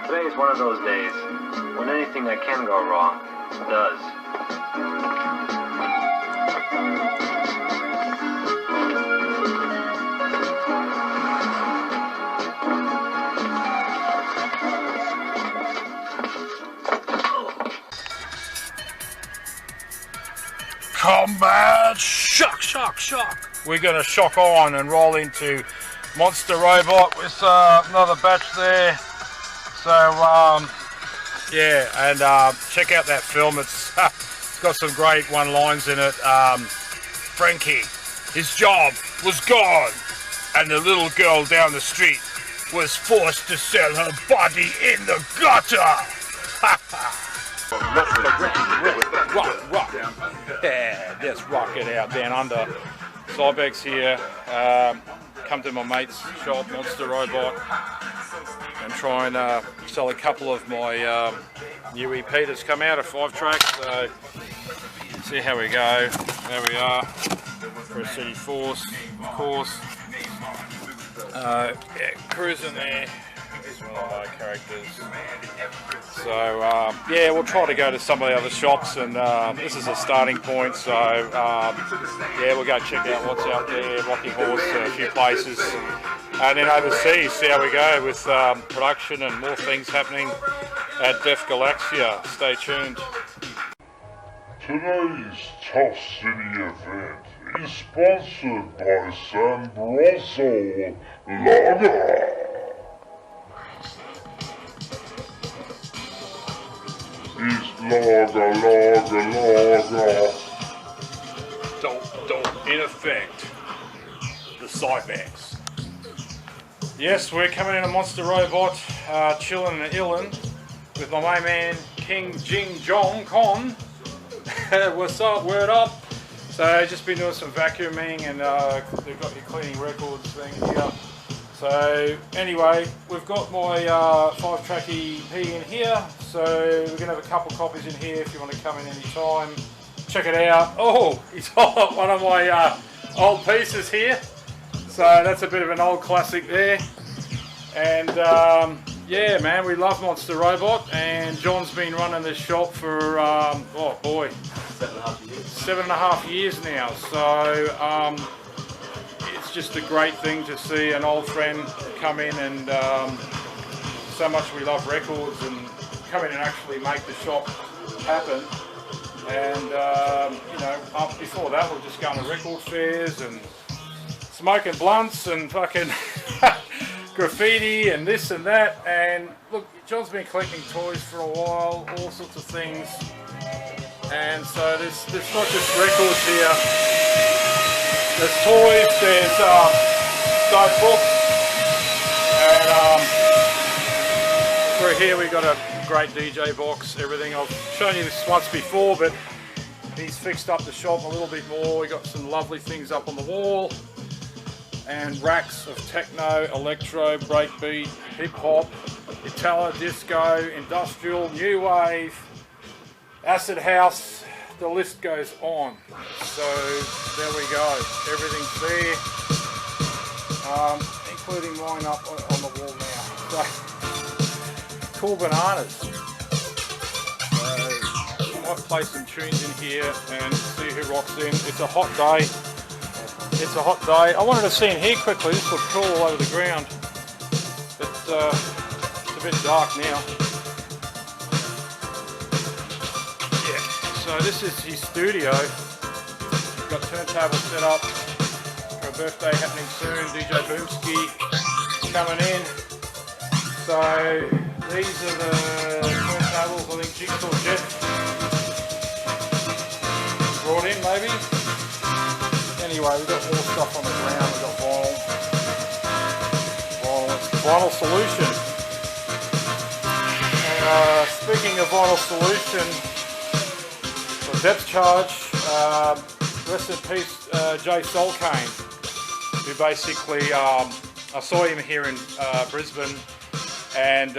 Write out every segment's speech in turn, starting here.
Today's one of those days when anything that can go wrong does. Combat shock, shock, shock. We're going to shock on and roll into Monster Robot with another batch there. So yeah, and check out that film. It's got some great one-lines in it. Frankie, his job was gone, and the little girl down the street was forced to sell her body in the gutter. Rock, rock. Yeah, let's rock it out down under. Cybex here. Come to my mate's shop, Monster Robot, and try and sell a couple of my new EP that's come out of 5 tracks. So see how we go. There we are. For a City Force, of course. Yeah, cruising there. He's one of my characters. So yeah, we'll try to go to some of the other shops, and this is a starting point. So yeah, we'll go check out what's out there, Rocking Horse, a few places, and then overseas, see how we go with production and more things happening at Galaxia. Stay tuned. Today's Tough City event is sponsored by Sambroso Lager. It's lager. Don't in effect, the Cybex. Yes, we're coming in a Monster Robot, chilling and illin' with my main man King Jing Jong Con. What's up? Word up. So just been doing some vacuuming, and they've got your cleaning records thing here. So anyway, we've got my 5-track EP in here, so we're going to have a couple copies in here if you want to come in any time. Check it out. Oh, he's got one of my old pieces here, so that's a bit of an old classic there. And yeah, man, we love Monster Robot, and John's been running this shop for, oh boy, 7.5 years. 7.5 years now, so it's just a great thing to see an old friend come in, and so much we love records, and come in and actually make the shop happen. And you know, before that we're just going to record fairs and smoking blunts and fucking graffiti and this and that. And look, John's been collecting toys for a while, all sorts of things, and so there's not just records here. There's toys, there's dope books, and through here we got a great DJ box, everything. I've shown you this once before, but he's fixed up the shop a little bit more. We got some lovely things up on the wall, and racks of techno, electro, breakbeat, hip hop, Italo, disco, industrial, new wave, acid house. The list goes on. So there we go, everything's there, including mine up on the wall now. So cool bananas. So I might play some tunes in here and see who rocks in. It's a hot day. It's a hot day. I wanted to see in here quickly. This would crawl all over the ground, but it's a bit dark now. So this is his studio. He's got turntables set up for a birthday happening soon. DJ Boomski coming in. So these are the turntables I think Jigsaw Jet brought in maybe. Anyway, we've got more stuff on the ground. We've got vinyl solution. Speaking of vinyl solution, depth charge, rest in peace, Jay Saulkane, who basically, I saw him here in Brisbane and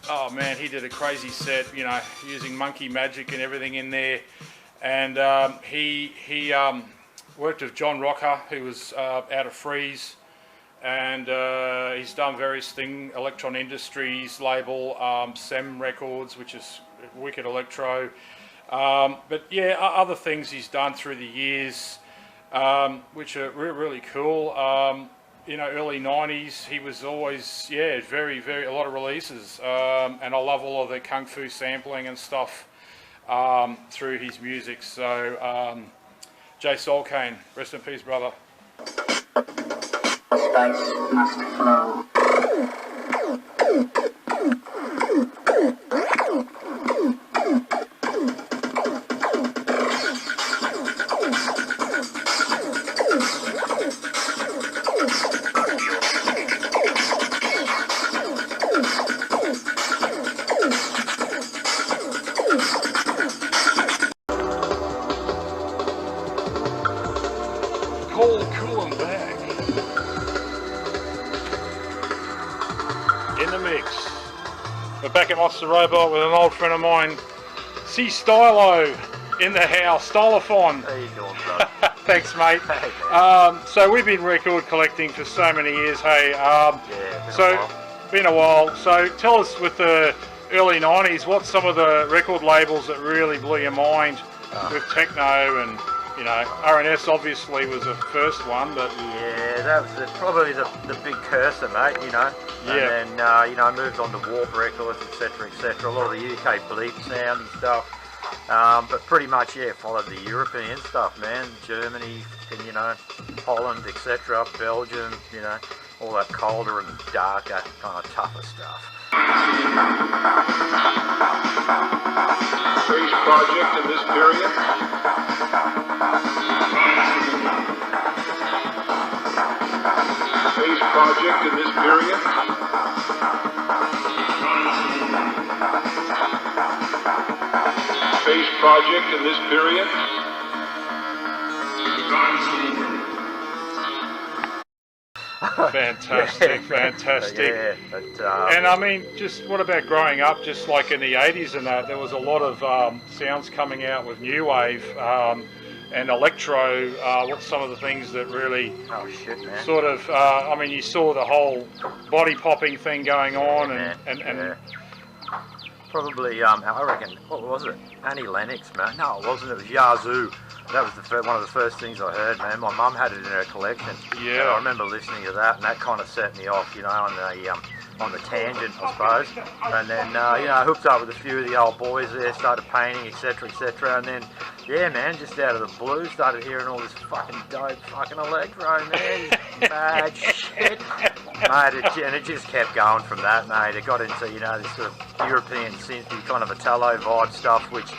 oh man, he did a crazy set, you know, using monkey magic and everything in there. And he worked with John Rocker, who was out of Freeze, and he's done various things, Electron Industries label, Sem Records, which is wicked electro. But yeah, other things he's done through the years, which are really cool. You know, early 90s, he was always, yeah, very, a lot of releases. And I love all of the Kung Fu sampling and stuff through his music. So, Jay Saulkane, rest in peace, brother. Space must flow. Cool and back in the mix. We're back at Monster Robot with an old friend of mine, Cee Stylo, in the house. Stylofon. How you doing, bro? Thanks, mate. Hey, So we've been record collecting for so many years. Hey, yeah, been a while. So tell us, with the early 90s, what's some of the record labels that really blew your mind with techno? And you know, R&S obviously was the first one, but yeah, that was probably the big cursor, mate. You know, yeah. And then you know, I moved on to Warp Records, etc., etc. A lot of the UK bleep sound and stuff. But pretty much, yeah, followed the European stuff, man. Germany, and you know, Holland, etc. Belgium, you know, all that colder and darker, kind of tougher stuff. Space project in this period. Space project in this period. Space project in this period. fantastic, fantastic. Yeah, but, And I mean, just what about growing up, just like in the 80s and that, there was a lot of sounds coming out with new wave and electro. What's some of the things that really oh shit, man. sort of, I mean, you saw the whole body popping thing going on, and yeah. Probably, I reckon, what was it? Annie Lennox, man. No, it wasn't. It was Yazoo. That was one of the first things I heard, man. My mum had it in her collection. Yeah. And I remember listening to that, and that kind of set me off, you know, on the tangent, I suppose. And then, you know, I hooked up with a few of the old boys there, started painting, etc., etc. And then, yeah, man, just out of the blue, started hearing all this fucking dope fucking electro, man. Bad shit. Mate, and it just kept going from that, mate. It got into, you know, this sort of European synthy kind of Italo vibe stuff, which,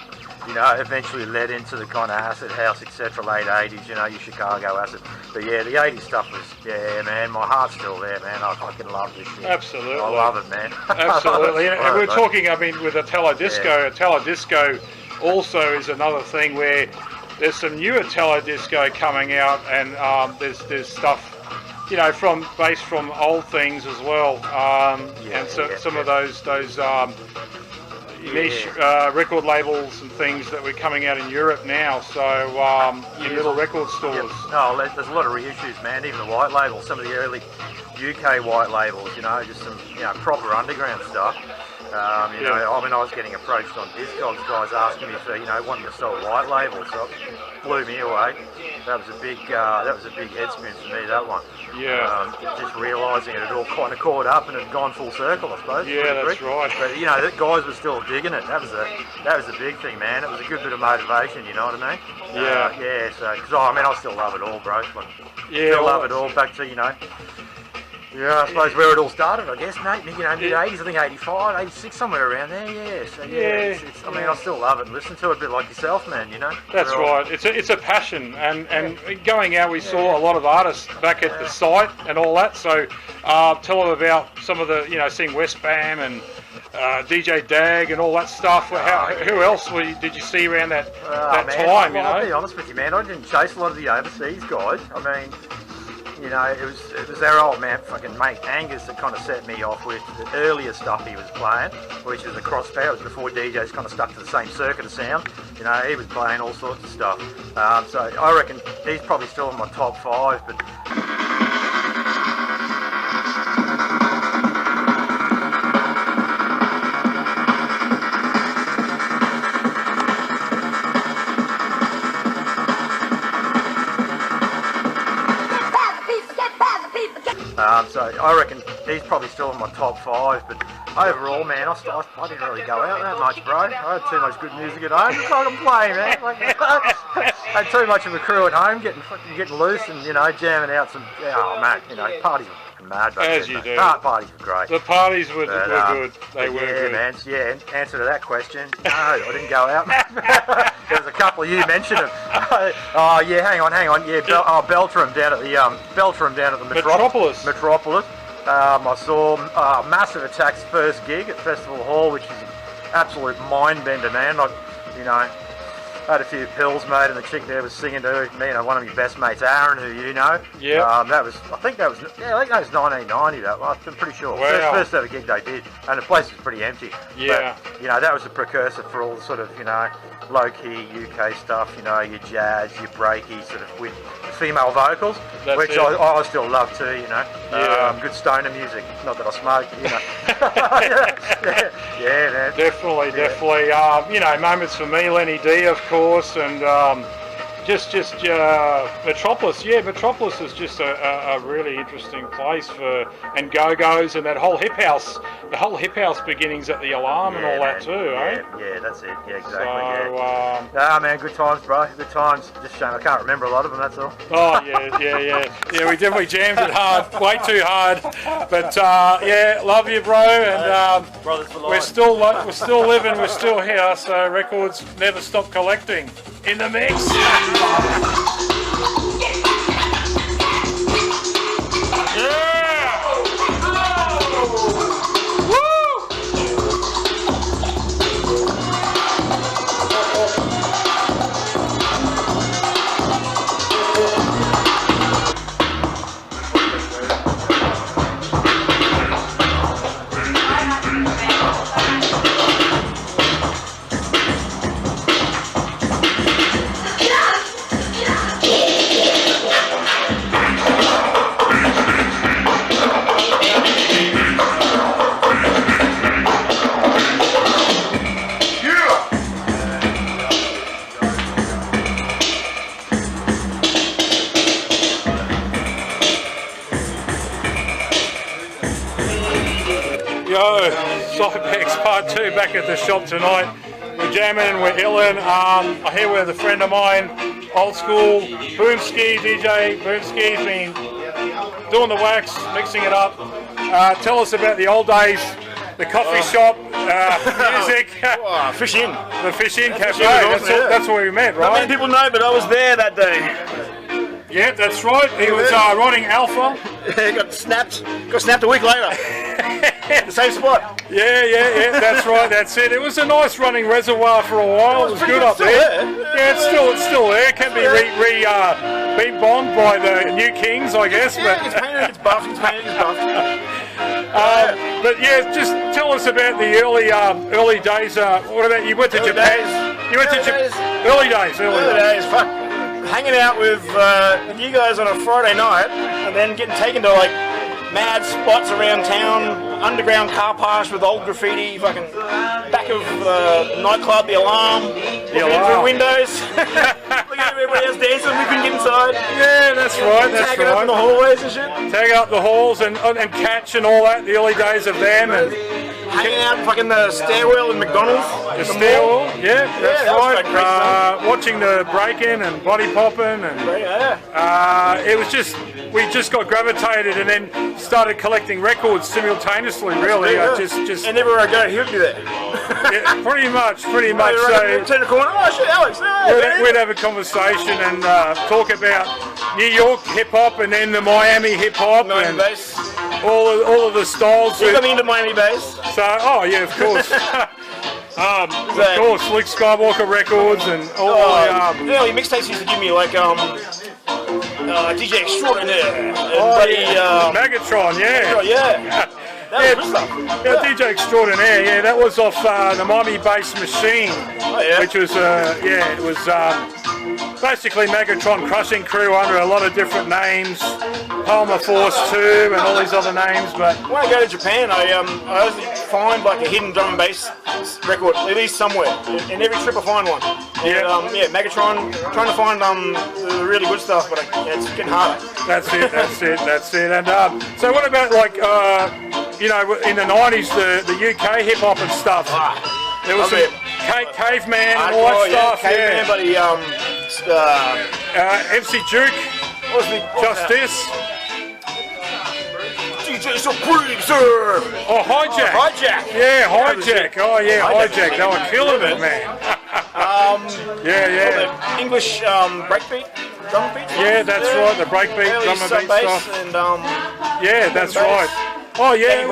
you know, eventually led into the kind of acid house, etc., late 80s, you know, your Chicago acid. But yeah, the 80s stuff was, yeah, man, my heart's still there, man. I fucking love this shit. Absolutely. I love it, man. Absolutely. And we're Right, talking, I mean, with Italo Disco. Yeah. Italo Disco also is another thing where there's some new Italo Disco coming out, and there's stuff, you know, based from old things as well, and some of those niche record labels and things that were coming out in Europe now. So in little record stores. Yep. No, there's a lot of reissues, man. Even the white labels, some of the early UK white labels, you know, just some, you know, proper underground stuff. You know, I mean, I was getting approached on Discogs, guys asking me for, you know, wanting to sell white labels, so it blew me away. That was a big head spin for me, that one. Yeah. Just realising it had all kind of caught up and had gone full circle, I suppose. Yeah, that's right. But you know, the guys were still digging it. That was a big thing, man. It was a good bit of motivation, you know what I mean? Yeah. Yeah. So, because I mean, I still love it all, bro. Like, Yeah, still well, love it all. Back to, you know. Yeah, I suppose where it all started, I guess, mate. You know, mid-80s, I think 85, 86, somewhere around there, yeah. So, yeah, I mean, I still love it and listen to it a bit like yourself, man, you know? That's right. It's a passion, and going out, we saw a lot of artists back at the site and all that. So tell them about some of the, you know, seeing West Bam and DJ Dag and all that stuff. Who else did you see around that man, time? I'll be honest with you, man. I didn't chase a lot of the overseas guys. I mean, you know, it was our old man, fucking mate Angus, that kind of set me off with the earlier stuff he was playing, which was the crossbar. It was before DJs kind of stuck to the same circuit of sound. You know, he was playing all sorts of stuff. So I reckon he's probably still in my top 5, but. So I reckon he's probably still in my top 5, but overall, man, I didn't really go out that much, bro. I had too much good music at home. Just like I'm playing, man. Had too much of a crew at home, getting loose and, you know, jamming out some. Oh man, you know, parties were fucking mad. As you do. Parties were great. The parties were good. They were good. Man, yeah. Answer to that question: no, I didn't go out. There's a couple of you mentioned them. Oh yeah, hang on. Yeah, Beltram down at the Metropolis. I saw Massive Attack's first gig at Festival Hall, which is an absolute mind bender, man. Like, you know, had a few pills, mate, and the chick there was singing to me, you know, one of my best mates, Aaron, who you know. Yeah. I think that was 1990. That I'm pretty sure. Wow. First ever gig they did, and the place was pretty empty. Yeah. But, you know, that was a precursor for all the sort of, you know, low-key UK stuff, you know, your jazz, your breaky, sort of with female vocals, which I still love too, you know. Yeah. Good stoner music. Not that I smoke, you know. yeah, man. Definitely. You know, moments for me, Lenny D, of course, and just Metropolis. Yeah, Metropolis is just a really interesting place and go-go's and that whole hip house, beginnings at the Alarm and all that too, eh? Yeah, that's it. Yeah, exactly. So, nah, man, good times, bro. Good times. Just shame I can't remember a lot of them. That's all. Oh yeah. We definitely jammed it hard, way too hard. But yeah, love you, bro. And Brothers for life. we're still living, we're still here. So records never stop collecting. In the mix. Yo, Cybex Part 2 back at the shop tonight. We're jamming, we're illin'. I'm here with a friend of mine, old school, Boomski, DJ Boomski's been doing the wax, mixing it up. Tell us about the old days, the coffee shop, music. Fish In. The Fish In Cafe, awesome, that's where we met, Not right? many people know, but I was there that day. Yeah, that's right. He was riding Alpha. Got snapped a week later. The same spot. Yeah, that's right, that's it. It was a nice running reservoir for a while. It was good up there. Yeah, it's still there. It can be beat bombed by the new Kings, I guess. Yeah, But it's painted, it's buffed. but yeah, just tell us about the early days. What about you went to Japan? You went to Japan. Early days. Fuck. Hanging out with you guys on a Friday night, and then getting taken to like mad spots around town, underground car parks with old graffiti, fucking back of the nightclub, the Alarm, looking through windows, looking at everybody else dancing, we couldn't get inside. Yeah, that's right. Tagging up in the hallways and shit. Tagging up the halls and catch and all that. The early days of them and hanging out in fucking the stairwell in McDonald's. The stairwell. Yeah, that's that was right. like great stuff. Watching the break-in and body popping and it was just we just got gravitated and then started collecting records simultaneously. Really, just and everywhere I go, he'll be there. yeah, pretty much. So turn the corner. Oh shit, Alex! we'd have a conversation and talk about New York hip hop and then the Miami hip hop and bass. all of the styles. You got me into Miami bass. So, oh yeah, of course. Of course, Luke Skywalker records and all the early mixtapes used to give me like DJ Extraordinaire. Megatron, yeah. Yeah. That was good stuff. Yeah, DJ Extraordinaire, yeah, that was off the Miami-based Machine, which was, it was basically Megatron Crushing Crew under a lot of different names, Palmer Force 2 and all these other names. But when I go to Japan, I always find like a hidden drum and bass record, at least somewhere. In every trip I find one. And, Megatron, trying to find the really good stuff, but it's getting harder. That's it. And so what about like, in the 90s, the UK hip hop and stuff? There was some Caveman and all that stuff. Caveman, but he, MC Duke, Justice. DJ Supreme, sir! Oh, Hijack. Hijack. Yeah, Hijack. Oh, yeah, Hijack. They were killing it, man. English breakbeat, drum beat. Yeah, that's right. The breakbeat, drum and beat stuff. And, yeah, that's right. Oh, yeah,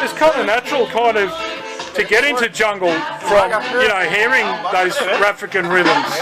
it's kind of natural, to get into jungle from, hearing those African rhythms.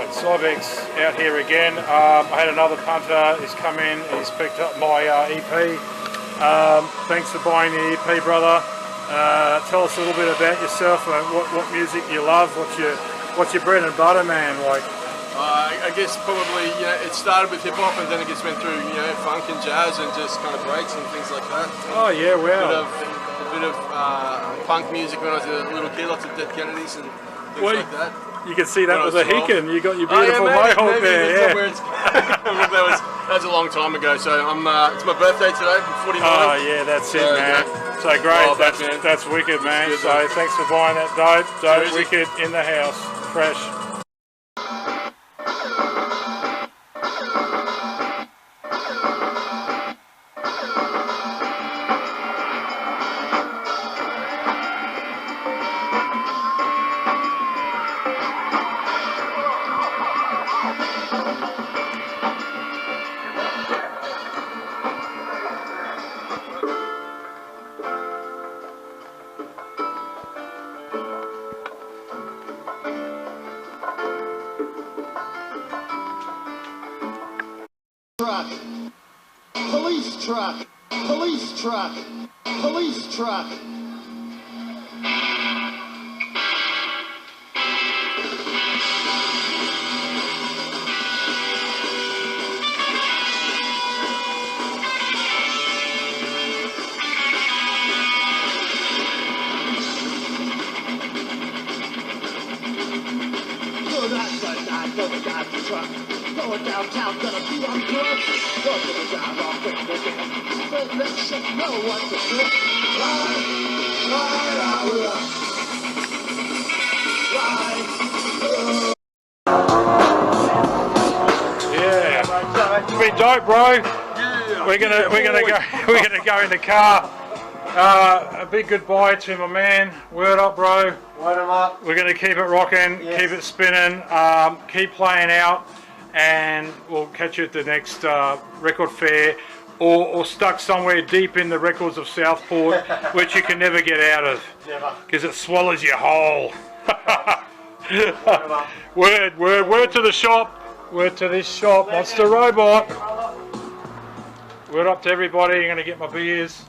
Cybex out here again. I had another punter, he's come in, he's picked up my EP. Thanks for buying the EP, brother. Tell us a little bit about yourself, what music you love, what's your bread and butter, man, like? I guess probably, it started with hip hop and then it gets went through, funk and jazz and just kind of breaks and things like that. Oh yeah, wow. A bit of punk music when I was a little kid, lots of Dead Kennedys and things like that. You can see that was a Hicken. You got your beautiful mohawk there. That was a long time ago. So it's my birthday today. I'm 49. Oh yeah, that's it, man. So great. That's wicked, man. So thanks for buying that dope wicked in the house, fresh. Police truck, police truck, police truck. Going downtown, gonna be on drugs. Going to drive off with the game. But let's know what to do. Yeah. It's been dope, bro. Yeah. We're gonna go in the car. A big goodbye to my man. Word up, bro. Word 'em up. We're going to keep it rocking, keep it spinning, keep playing out, and we'll catch you at the next record fair, or stuck somewhere deep in the records of Southport, which you can never get out of, because it swallows you whole. Word to the shop. Word to this shop. Monster Robot. Word up to everybody. I'm going to get my beers.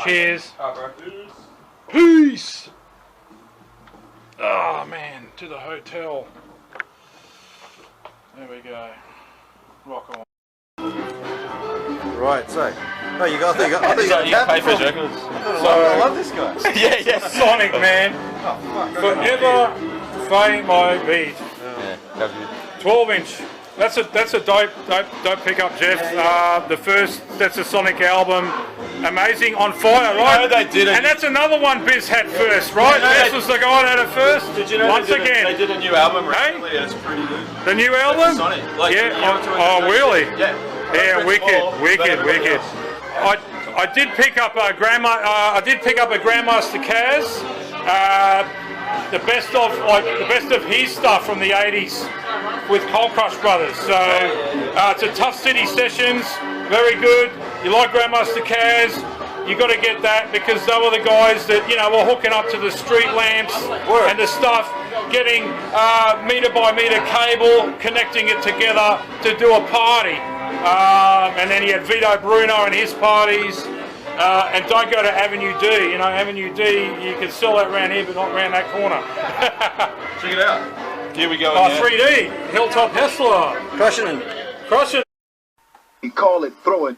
Cheers. Peace. Oh man, to the hotel. There we go. Rock on. Right, so. No, you got. I think you got pay for his records. I love this guy. yeah. Sonic man. Forever fame my beat. Yeah, 12-inch. That's a dope pickup, Jeff. That's a Sonic album. Amazing, on fire, right? No, they didn't. And that's another one Biz had first, right? Biz was the guy that had it first. Did you know Once they again, did a new album recently? Yeah, it's pretty good. the new album? Sonic. Like, Yeah. Oh, really? Yeah. Yeah, wicked. I did pick up a Grandmaster Kaz. The best of his stuff from the 80s with Cold Crush Brothers. So it's a Tough City Sessions, very good. You like Grandmaster Kaz, you got to get that, because they were the guys that, you know, were hooking up to the street lamps and the stuff, getting meter by meter cable, connecting it together to do a party. And then he had Vito Bruno and his parties. And don't go to Avenue D. You know, Avenue D, you can sell that around here, but not around that corner. Check it out. Here we go. Oh, 3D. Hilltop Hustler. Crushing. He call it throwing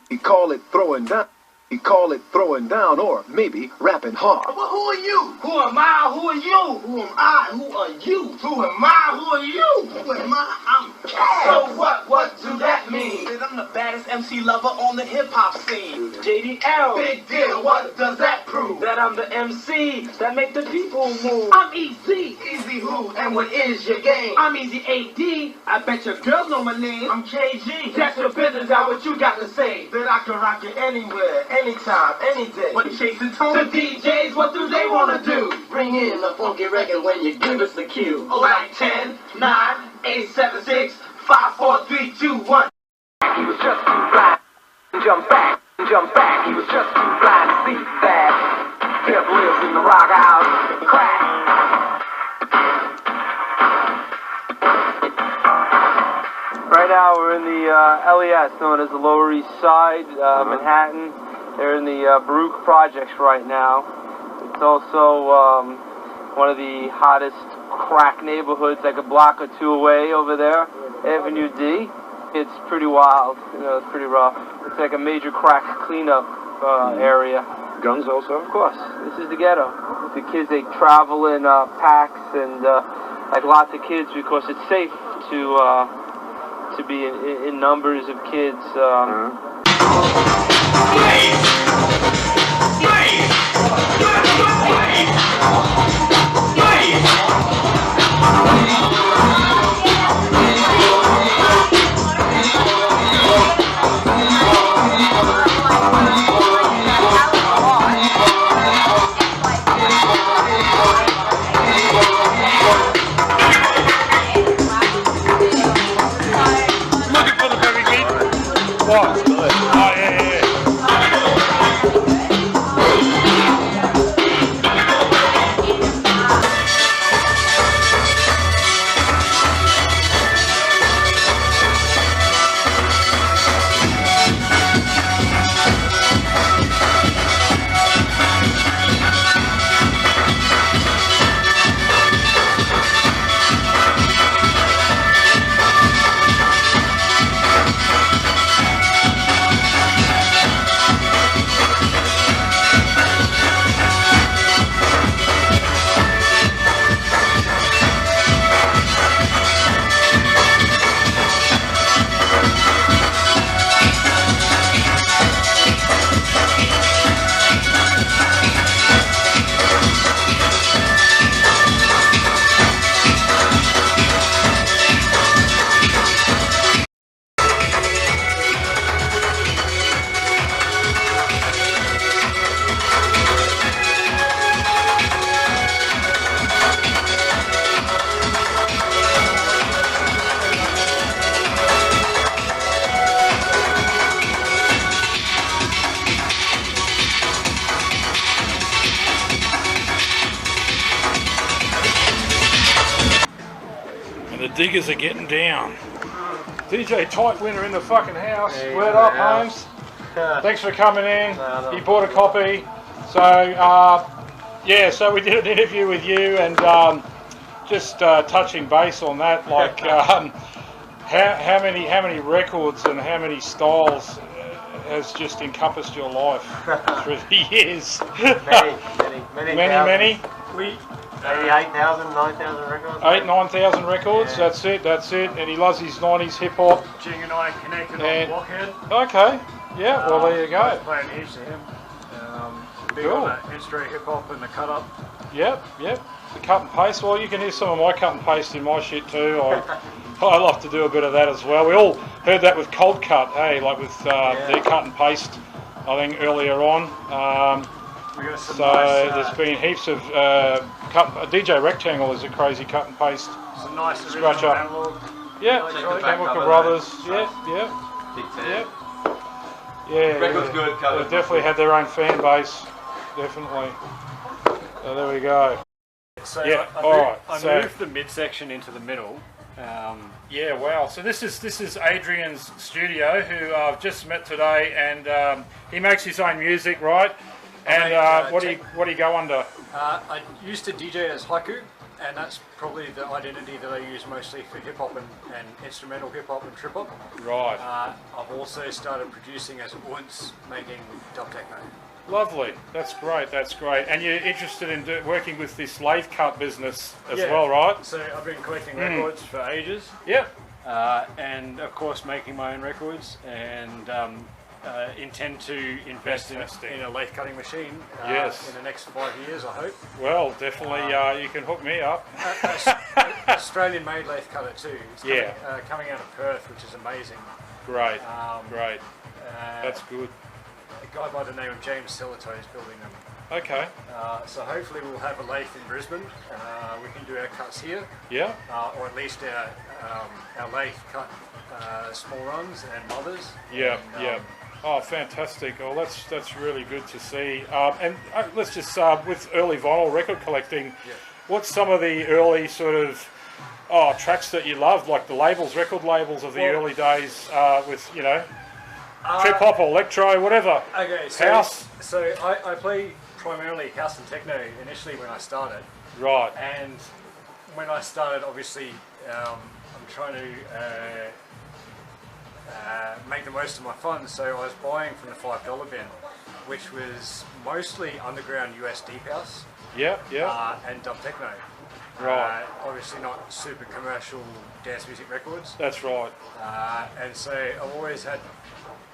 down. He call it throwing down, or maybe rapping hard. Well, who are you? Who am I? Who are you? Who am I? Who are you? Who am I? Who are you? Who am I? I'm Kaz. So what? What do that mean? That I'm the baddest MC lover on the hip-hop scene. JDL. Big deal. What does that prove? That I'm the MC that make the people move. I'm Easy. Easy who? And what is your game? I'm Easy AD. I bet your girls know my name. I'm KG. That's your business. Now what you got to say? That I can rock it anywhere. Anytime, any day. When chasing tone, the DJs, what do they want to do? Bring in a funky record when you give us the cue. Like 10, 9, 8, 7, 6, 5, 4, 3, 2, 1. He was just too blind. Jump back. He was just too blind to see that. Kept lives in the rock house. Crack. Right now we're in the LES, known as the Lower East Side, Manhattan. They're in the Baruch projects right now. It's also one of the hottest crack neighborhoods, like a block or two away over there, Avenue D. It's pretty wild, you know, it's pretty rough. It's like a major crack cleanup area. Guns also? Of course, this is the ghetto. The kids, they travel in packs and like lots of kids, because it's safe to be in numbers of kids. Looking for the baby beat? What? Oh, yeah. diggers are getting down. DJ Tight Winner in the fucking house. Word up, Holmes. Thanks for coming in. He bought a copy. So, yeah, so we did an interview with you and just touching base on that, like how many records and how many styles has just encompassed your life through the years? Many. Maybe 8,000, 9,000 records. 9,000 records, yeah. That's it. And he loves his 90s hip hop. Jing and I connected on Blockhead. Okay, yeah, well there you go. I was playing heaps to him. Big cool. on the in-street hip hop and the cut up. Yep. The cut and paste. Well, you can hear some of my cut and paste in my shit too. I love to do a bit of that as well. We all heard that with Cold Cut, hey, like with their cut and paste, I think earlier on. So nice, there's been heaps of DJ Rectangle is a crazy cut and paste. Some nice scratch up. Analog. Yeah, Chemical Brothers. Yeah. Record's good. They definitely had their own fan base. Definitely. So there we go. So yeah. I moved the midsection into the middle. Yeah, wow. So this is Adrian's studio, who I've just met today, and he makes his own music, right? And what do you go under? I used to DJ as Haiku, and that's probably the identity that I use mostly for hip hop and instrumental hip hop and trip hop. Right. I've also started producing as Unz, making dub techno. Lovely. That's great. And you're interested in working with this lathe cut business as well, right? So I've been collecting records for ages. Yep. And of course making my own records, and intend to invest in a lathe cutting machine in the next 5 years, I hope. Well, definitely you can hook me up. Australian made lathe cutter too. It's coming out of Perth, which is amazing. Great. That's good. A guy by the name of James Selito is building them. Okay. So hopefully we'll have a lathe in Brisbane. We can do our cuts here. Yeah. Or at least our lathe cut small runs and mothers. Yeah. Oh, fantastic! Oh, that's really good to see. And let's just with early vinyl record collecting. What's some of the early sort of tracks that you loved, like the record labels of the early days, with trip hop, electro, whatever. Okay, house. So I play primarily house and techno initially when I started. Right. And when I started, obviously, I'm trying to make the most of my funds, so I was buying from the $5 bin, which was mostly underground US deep house. And dub techno. Right. Obviously not super commercial dance music records. That's right. And so I've always had,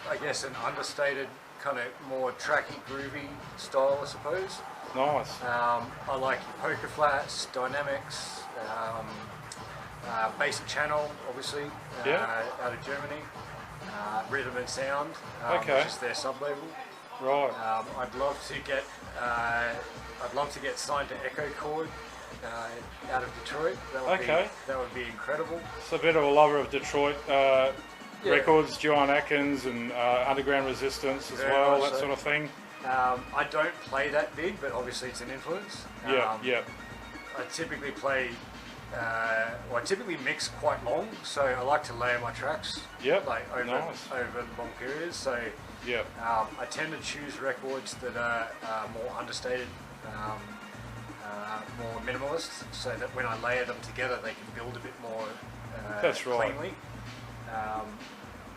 I guess, an understated kind of more tracky, groovy style, I suppose. Nice. I like poker flats, dynamics, basic channel, obviously, out of Germany. Rhythm and Sound, which is their sub-label. Right. I'd love to get signed to Echo Chord out of Detroit. That would be incredible. So a bit of a lover of Detroit records, Joan Atkins and Underground Resistance as well, that sort of thing. I don't play that big, but obviously it's an influence. I typically play. I typically mix quite long, so I like to layer my tracks over long periods. So I tend to choose records that are more understated, more minimalist, so that when I layer them together, they can build a bit more cleanly.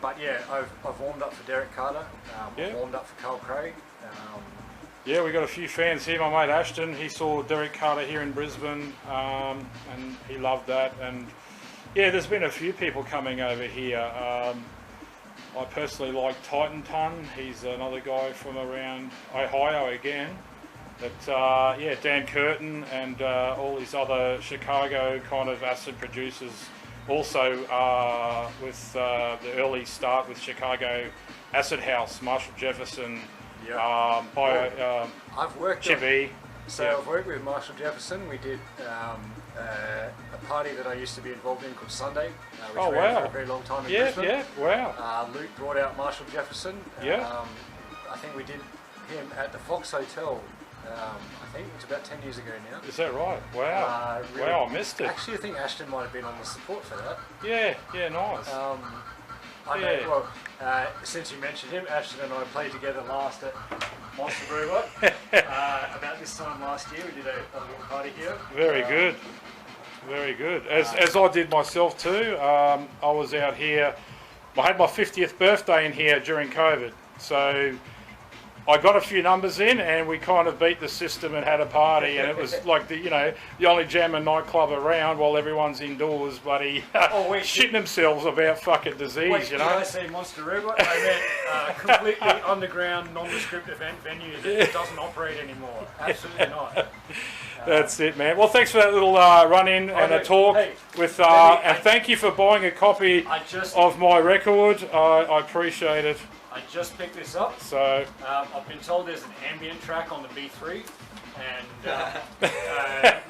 But yeah, I've warmed up for Derek Carter. I've warmed up for Carl Craig. Yeah, we got a few fans here. My mate Ashton, he saw Derek Carter here in Brisbane, and he loved that. And yeah, there's been a few people coming over here. I personally like Titan Ton. He's another guy from around Ohio again. But yeah, Dan Curtin and all these other Chicago kind of acid producers. Also with the early start with Chicago Acid House, Marshall Jefferson. I've worked Chippy. I've worked with Marshall Jefferson. We did a party that I used to be involved in called Sunday, which ran for a very long time in Brisbane. Luke brought out Marshall Jefferson. I think we did him at the Fox Hotel I think it's about 10 years ago now. Is that right? Wow. Really, wow, I missed it. Actually, I think AshT might have been on the support for that. Yeah, yeah, nice. I know, well, since you mentioned him, AshT and I played together last at Monster Robot. About this time last year, we did a little party here. Very good. Very good. As I did myself too. I was out here. I had my 50th birthday in here during COVID, so I got a few numbers in, and we kind of beat the system and had a party, and it was like the only jamming nightclub around while everyone's indoors, bloody shitting themselves about fucking disease. Wait, did I say Monster Robot? I meant completely underground, nondescript event venue that doesn't operate anymore. Absolutely not. That's it, man. Well, thanks for that little run-in and a talk with, and thank you for buying a copy of my record. I appreciate it. I just picked this up. So I've been told there's an ambient track on the B3, and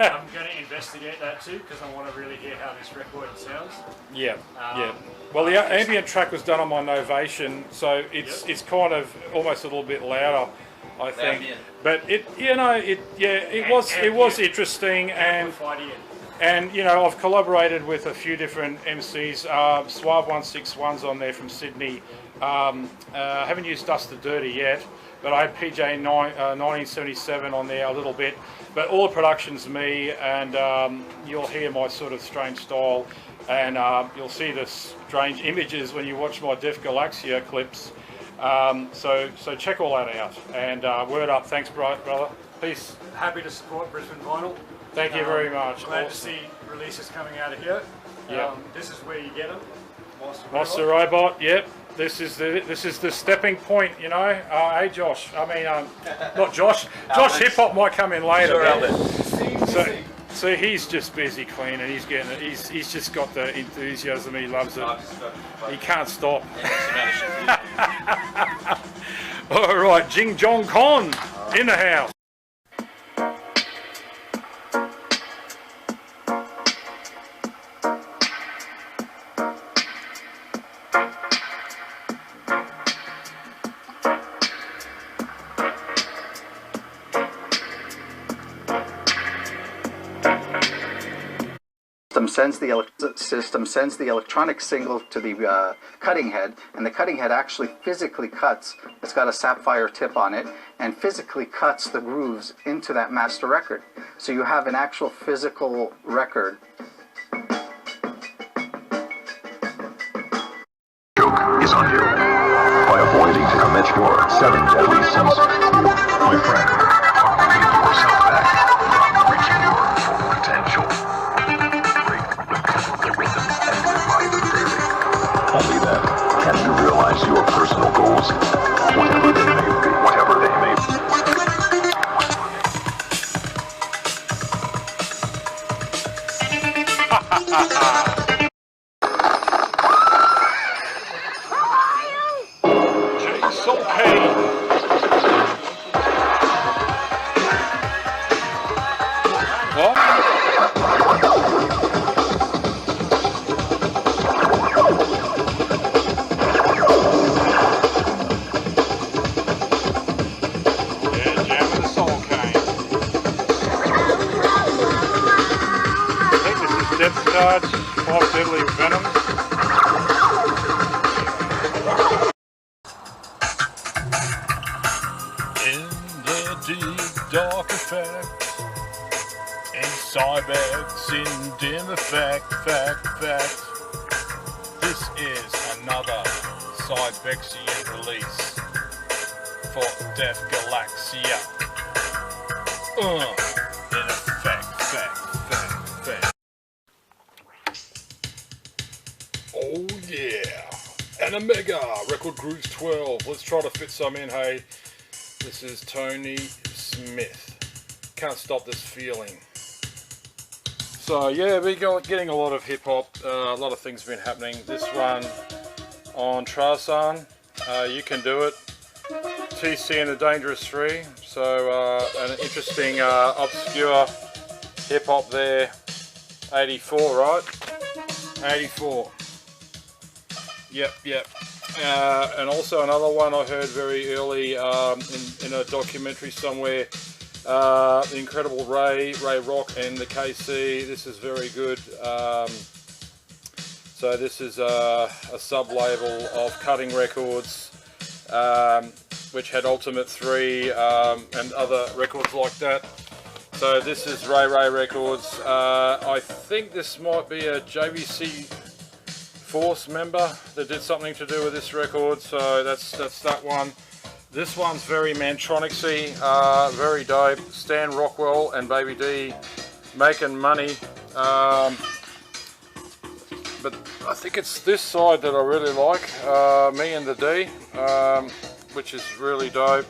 I'm going to investigate that too because I want to really hear how this record sounds. Yeah, yeah. Well, the ambient track was done on my Novation, so it's kind of almost a little bit louder, I think. But it was interesting, and I've collaborated with a few different MCs. Suave161's on there from Sydney. Haven't used Dust the Dirty yet, but I had PJ 1977 on there a little bit. But all the production's me, and you'll hear my sort of strange style, and you'll see the strange images when you watch my Def Galaxia clips. So check all that out, and word up. Thanks, brother. Peace. Happy to support Brisbane Vinyl. Thank you very much. Glad to see releases coming out of here. This is where you get them. Monster Robot. Yep. This is the stepping point, Hey, Josh. I mean, not Josh. Josh Hip Hop might come in later. So he's just busy cleaning. He's just got the enthusiasm. He loves it. He can't stop. All right, Jing Jong Con in the house. System sends the electronic signal to the cutting head, and the cutting head actually physically cuts. It's got a sapphire tip on it, and physically cuts the grooves into that master record. So you have an actual physical record. Joke is on you. By avoiding to commit your 7 deadly sins, you, my friend, are holding yourself back from reaching your full potential. Only then can you realize your personal goals, whatever they may be. Whatever they may be. Saulkane. What? Five Deadly Venoms. In the deep dark effect, in Cybex, in dim effect, fact. This is another Cybexian release for Def Galaxia. In effect, fact. Oh yeah, and a mega record grooves 12. Let's try to fit some in. Hey, this is Tony Smith. Can't stop this feeling. So yeah, we're getting a lot of hip hop. A lot of things have been happening. This one on Trasan, You Can Do It. TC and the Dangerous 3. So an interesting obscure hip hop there. 84, right? 84. Yep. And also another one I heard very early in a documentary somewhere. The incredible Ray Rock and the KC. This is very good. So this is a sub-label of Cutting Records, which had Ultimate 3 and other records like that. So this is Ray Records. I think this might be a JVC Force member that did something to do with this record, so that's that one. This one's very Mantronicsy, very dope. Stan Rockwell and Baby D making money. But I think it's this side that I really like, Me and the D, which is really dope.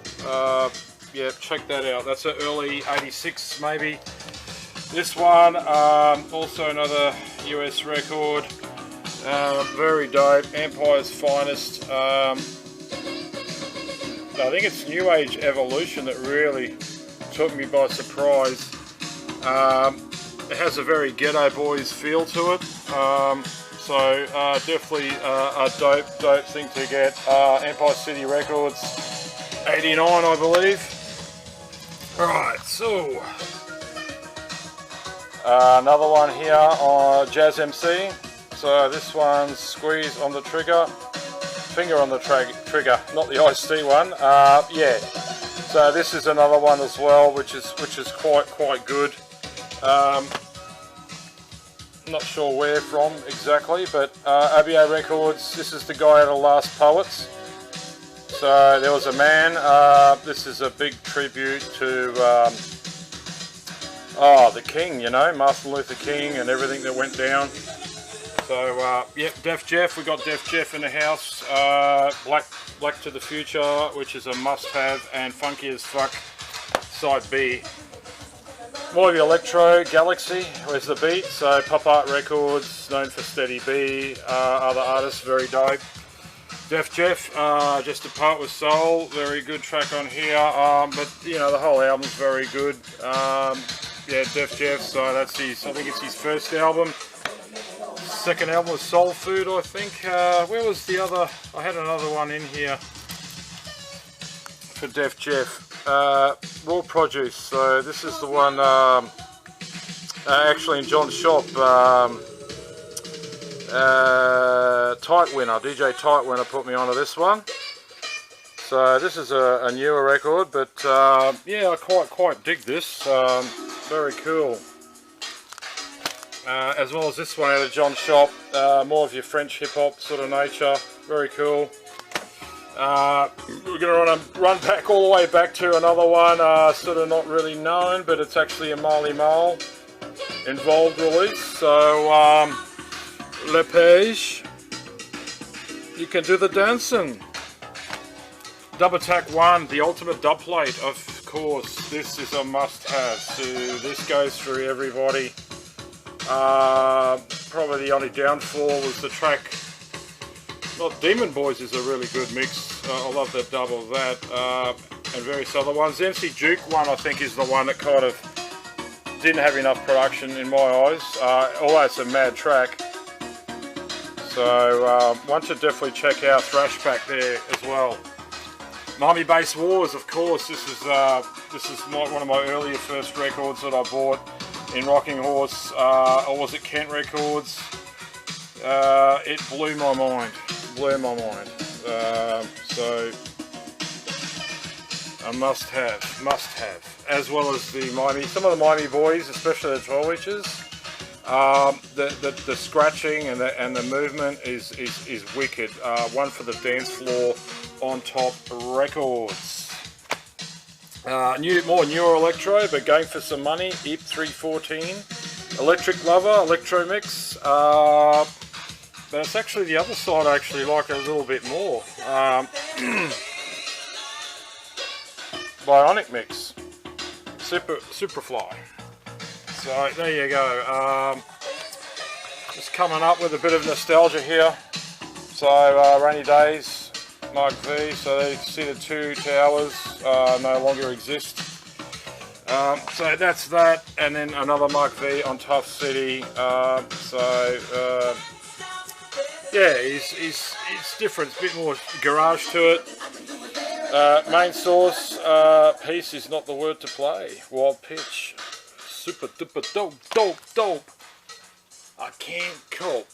Yeah, check that out. That's an early 86 maybe. This one, also another US record, very dope. Empire's Finest. I think it's New Age Evolution that really took me by surprise. It has a very Ghetto Boys feel to it, so definitely a dope thing to get. Empire City Records, 89 I believe. Alright, so another one here on Jazz MC. So this one's Squeeze on the Trigger, Finger on the Trigger, not the AshT one. Yeah, so this is another one as well, which is quite good. Not sure where from exactly, but ABA Records. This is the guy out of Last Poets. So there was a man. This is a big tribute to the King, you know, Martin Luther King and everything that went down. So yep, Def Jeff. We got Def Jeff in the house. Black to the Future, which is a must-have, and Funky as Fuck, Side B. More of the electro, Galaxy, where's the beat? So Pop Art Records, known for Steady B, other artists, very dope. Def Jeff, Just a Part with Soul, very good track on here, but you know, the whole album's very good. Yeah, Def Jeff, so that's his, I think it's his first album. Second album was Soul Food, I think. Where was the other? I had another one in here for Def Jeff. Raw Produce, so this is the one actually in John's shop. Tight Winner, DJ Tight Winner put me onto this one. So this is a newer record, but yeah, I quite dig this. Very cool. As well as this one out of John's shop, more of your French hip hop sort of nature. Very cool. We're going to run back all the way back to another one, sort of not really known, but it's actually a Marley Marl involved release. So, Le Page, You Can Do the Dancing. Dub Attack 1, the ultimate dub plate, of course. This is a must-have. So this goes through everybody. Probably the only downfall was the track. Well, Demon Boys is a really good mix. I love that dub of that, and various other ones. MC Duke one, I think, is the one that kind of didn't have enough production in my eyes, although it's a mad track. So one should definitely check out Thrash Pack there as well. Miami Bass Wars, of course. This is one of my earlier first records that I bought in Rocking Horse, or was it Kent Records? It blew my mind. So a must-have, as well as the Miami, some of the Miami Boys, especially the 12 inches. The scratching and the movement is wicked. One for the dance floor on Top Records. More newer electro, but going for some money. EP 314, Electric Lover, Electro Mix. But it's actually the other side I actually like a little bit more. Bionic Mix, Superfly. So there you go. Just coming up with a bit of nostalgia here. So Rainy Days, Mark V. So you can see the two towers no longer exist. So that's that, and then another Mark V on Tough City. Yeah, it's different. It's a bit more garage to it. Main source piece is not the word to play. Wild pitch. Super duper dope. I can't cope.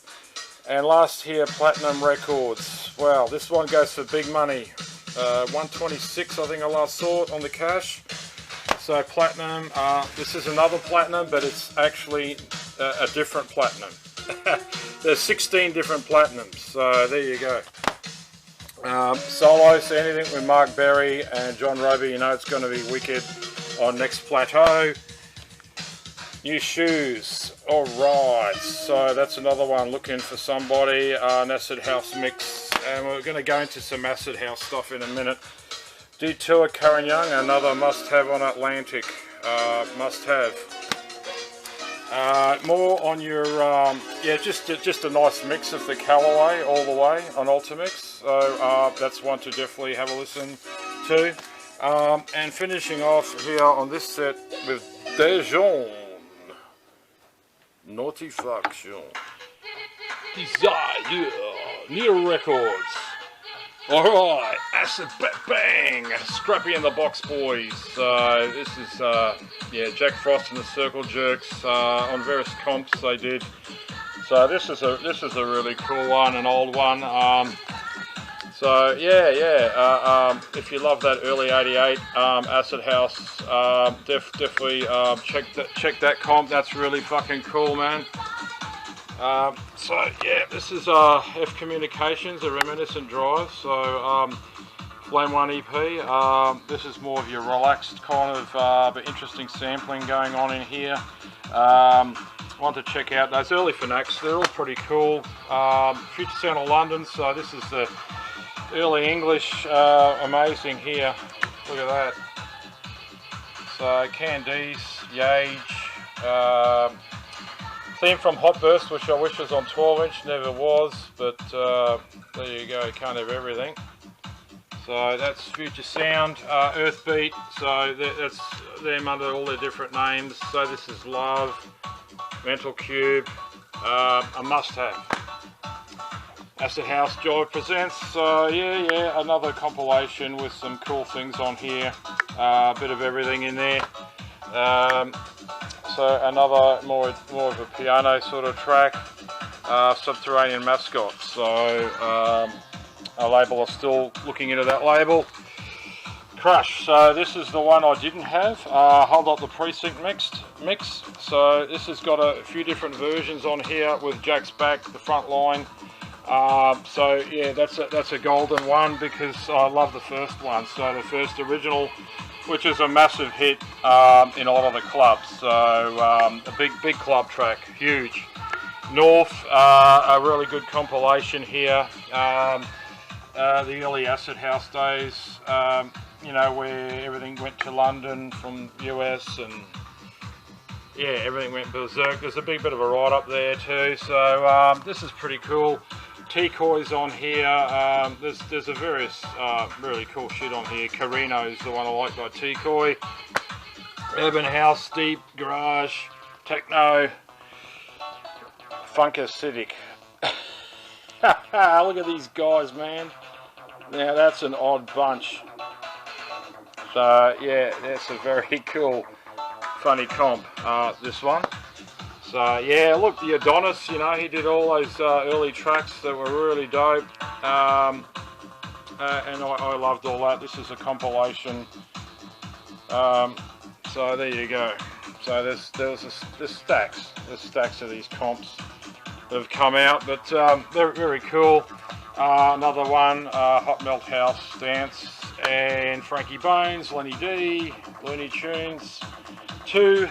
And last here, Platinum Records. Wow, this one goes for big money. 126, I think I last saw it on the cash. So Platinum, this is another Platinum, but it's actually a different Platinum. There's 16 different Platinums, so there you go. Solos, anything with Mark Berry and John Roby, you know it's going to be wicked on Next Plateau. New shoes, alright, so that's another one, looking for somebody, an Acid House mix, and we're going to go into some Acid House stuff in a minute. Detour Karen Young, another must-have on Atlantic, must-have. More on your, yeah, just a nice mix of the Callaway all the way on Ultimix, so that's one to definitely have a listen to. And finishing off here on this set with Dijon. Naughty Faction. Desire, New Records. Alright, Acid Bang! Scrappy in the Box Boys. This is, yeah, Jack Frost and the Circle Jerks on various comps they did. So this is a really cool one, an old one. So yeah, if you love that early '88 Acid House, definitely check that comp. That's really fucking cool, man. So yeah, this is F Communications, a Reminiscent Drive. So Flame 1 EP. This is more of your relaxed kind of but interesting sampling going on in here. Want to check out those early Thanx. They're all pretty cool. Future Sound of London. So this is the early English, amazing here. Look at that. So Candice, Yage, theme from Hot Burst, which I wish was on 12-inch, never was, but there you go, can't have everything. So that's Future Sound, Earthbeat, so that's them under all their different names. So this is Love, Mental Cube, a must-have. Acid House Jive presents, yeah, another compilation with some cool things on here, a bit of everything in there. So another more of a piano sort of track, Subterranean Mascot. So a label, I'm still looking into that label. Crush. So this is the one I didn't have. Hold Up the Precinct mix. So this has got a few different versions on here with Jack's Back, the front line. So yeah, that's a golden one because I love the first one. So the first original, which is a massive hit in a lot of the clubs. So a big club track, huge. North, a really good compilation here. The early Acid House days, you know, where everything went to London from US and yeah, everything went berserk. There's a big bit of a ride up there too. So this is pretty cool. T-Coy's on here. There's a various really cool shit on here. Carino's the one I like by T-Coy. Urban House, Deep, Garage, Techno, Funk Acidic. Look at these guys, man. Now that's an odd bunch. So yeah, that's a very cool, funny comp, this one. So yeah, look, the Adonis, you know, he did all those early tracks that were really dope, and I loved all that. This is a compilation. So there you go. So there's stacks of these comps that have come out, but they're very cool. Another one, Hot Melt House Dance, and Frankie Bones, Lenny D, Looney Tunes, 2.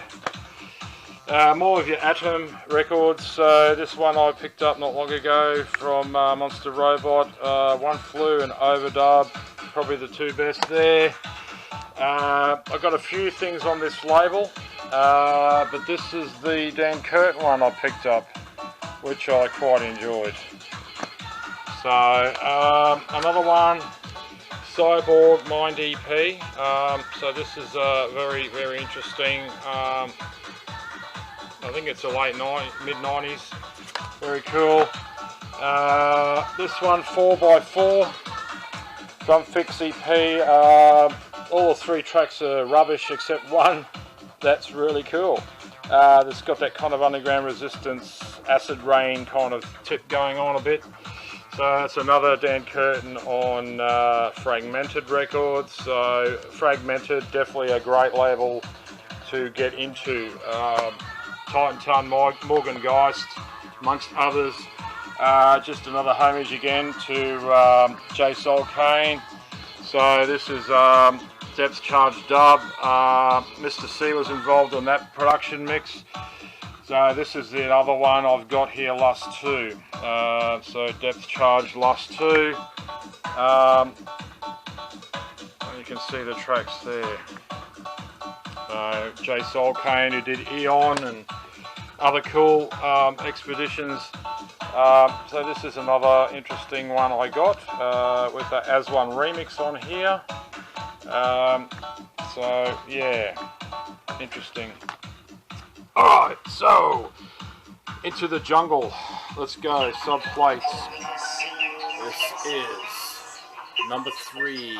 More of your Atom records. So this one I picked up not long ago from Monster Robot. One Flew and Overdub, probably the two best there. I've got a few things on this label, but this is the Dan Curtin one I picked up, which I quite enjoyed. So another one, Cyborg Mind EP. So this is very, very interesting. I think it's a mid-90s. Very cool. This one, 4x4. From Fix EP. All the 3 tracks are rubbish except one that's really cool. It's got that kind of underground resistance, acid rain kind of tip going on a bit. So it's another Dan Curtin on Fragmented Records. So Fragmented, definitely a great label to get into. Titan Ton, Morgan Geist, amongst others. Just another homage again to Saulkane. So this is Depth Charge Dub. Mr. C was involved on that production mix. So this is the other one I've got here, Lust 2. So Depth Charge Lust 2. You can see the tracks there. Saulkane, who did Eon and other cool expeditions. So this is another interesting one I got with the As One remix on here. So yeah, interesting. Alright, so into the jungle. Let's go. Subplates. This is number 3.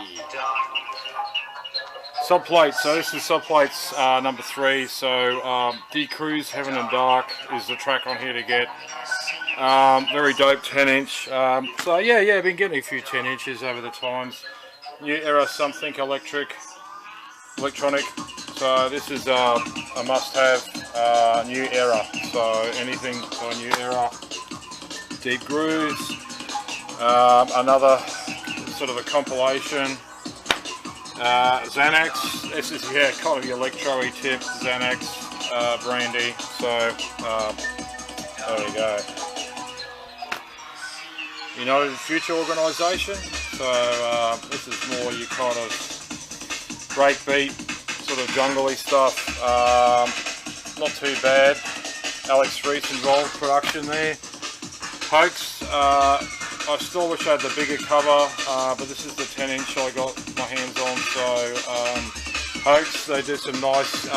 Subplates. So this is Subplates number 3. So D-Cruise Heaven and Dark is the track on here to get. Very dope 10-inch. So yeah, I've been getting a few 10 inches over the times. New Era Something Electronic. So this is a must-have. New Era. So anything by New Era. Deep Grooves. Another sort of a compilation. Xanax. This is kind of the electro-y tip. Xanax, Brandy. So there we go. United Future Organisation. So this is more your kind of breakbeat, sort of jungly stuff. Not too bad. Alex Reese involved production there. Hoax. I still wish I had the bigger cover, but this is the 10-inch I got my hands on. So Hoax, they do some nice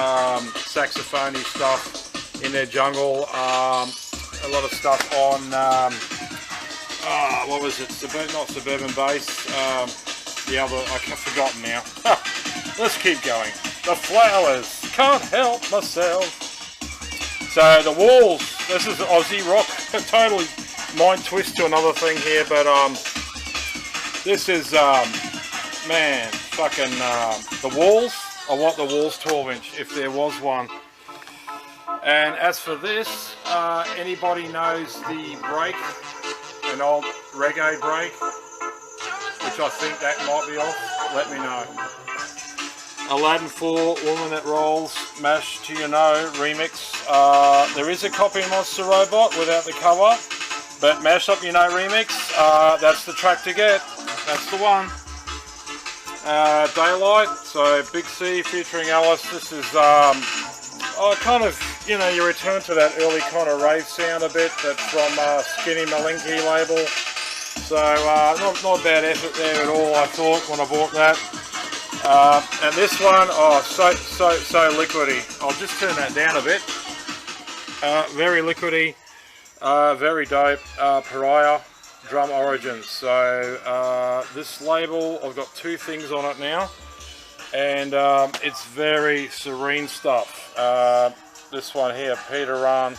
saxophony stuff in their jungle. A lot of stuff on what was it? Not Suburban Bass. The other, I've forgotten now. Let's keep going. The Flowers, Can't Help Myself. So the Walls. This is Aussie rock. Totally mind twist to another thing here, but this is man, fucking the Walls. I want the Walls 12-inch if there was one. And as for this, anybody knows the break, an old reggae break, which I think that might be off, let me know. Aladdin 4, Woman That Rolls, Mash To You Know remix. There is a copy of Monster Robot without the cover, but Mash Up You Know remix, that's the track to get. That's the one. Daylight, so Big C featuring Alice. This is kind of, you know, you return to that early kind of rave sound a bit, that from Skinny Malinky label. So not a bad effort there at all, I thought, when I bought that. And this one, so liquidy. I'll just turn that down a bit. Very liquidy, very dope. Pariah, Drum Origins. So this label, I've got 2 things on it now, and it's very serene stuff. This one here, Peter Run,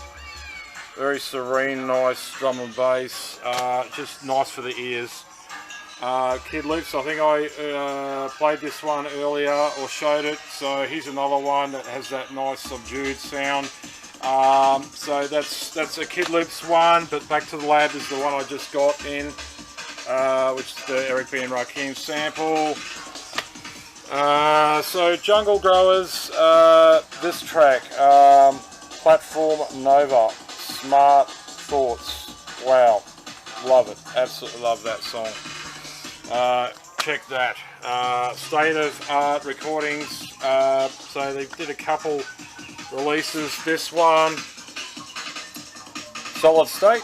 very serene, nice drum and bass, just nice for the ears. Kid Loops, I think I played this one earlier or showed it, so here's another one that has that nice subdued sound. So that's a Kid Loops one, but Back to the Lab is the one I just got in, which is the Eric B. and Rakim sample. So Jungle Growers, this track, Platform Nova, Smart Thoughts. Wow, love it, absolutely love that song. Check that. State of Art Recordings, so they did a couple releases. This one, Solid State,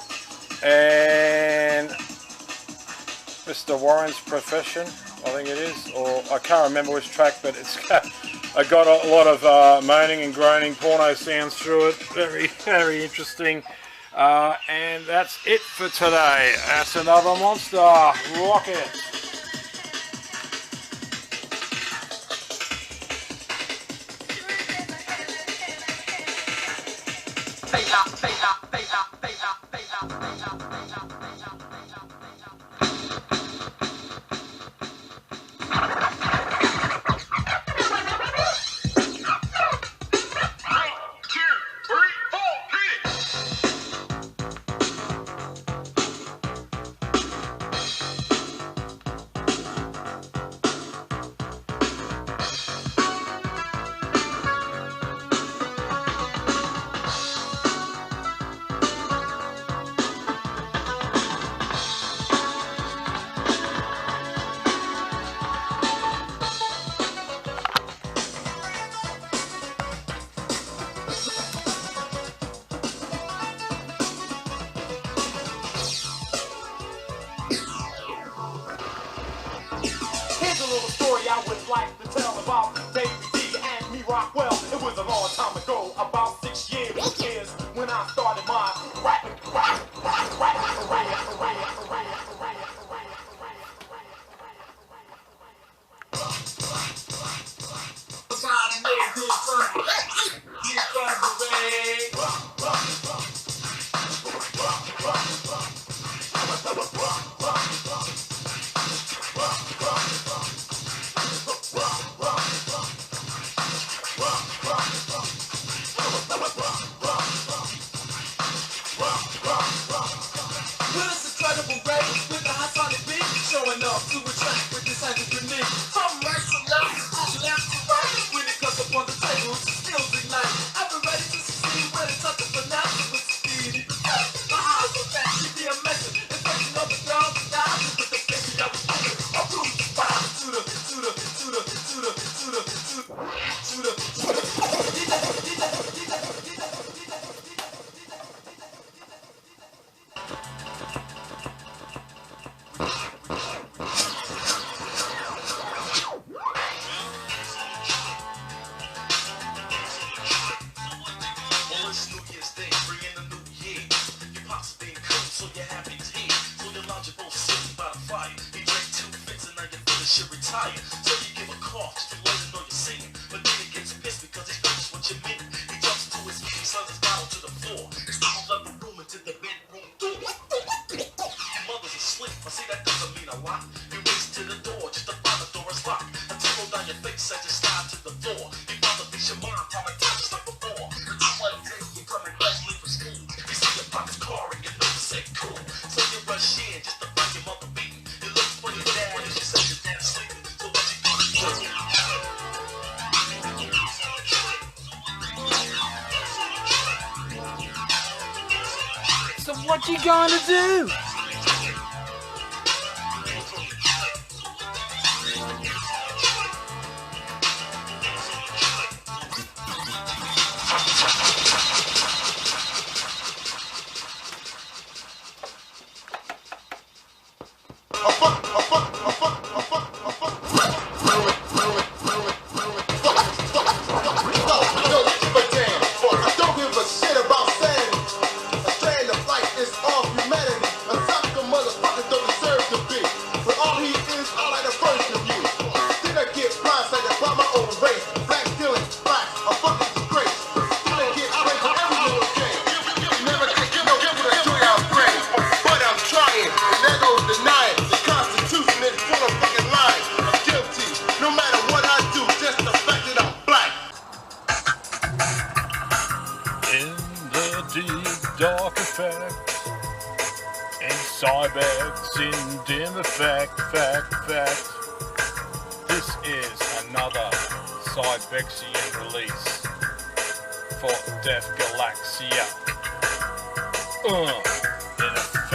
and Mr. Warren's Profession, I think it is, or I can't remember which track, but it's got a lot of moaning and groaning porno sounds through it. Very, very interesting. And that's it for today. That's another monster rocket. What you gonna do? dark effect, and Cybex in dim effect, fact. This is another Cybexian release for Def Galaxia. In effect.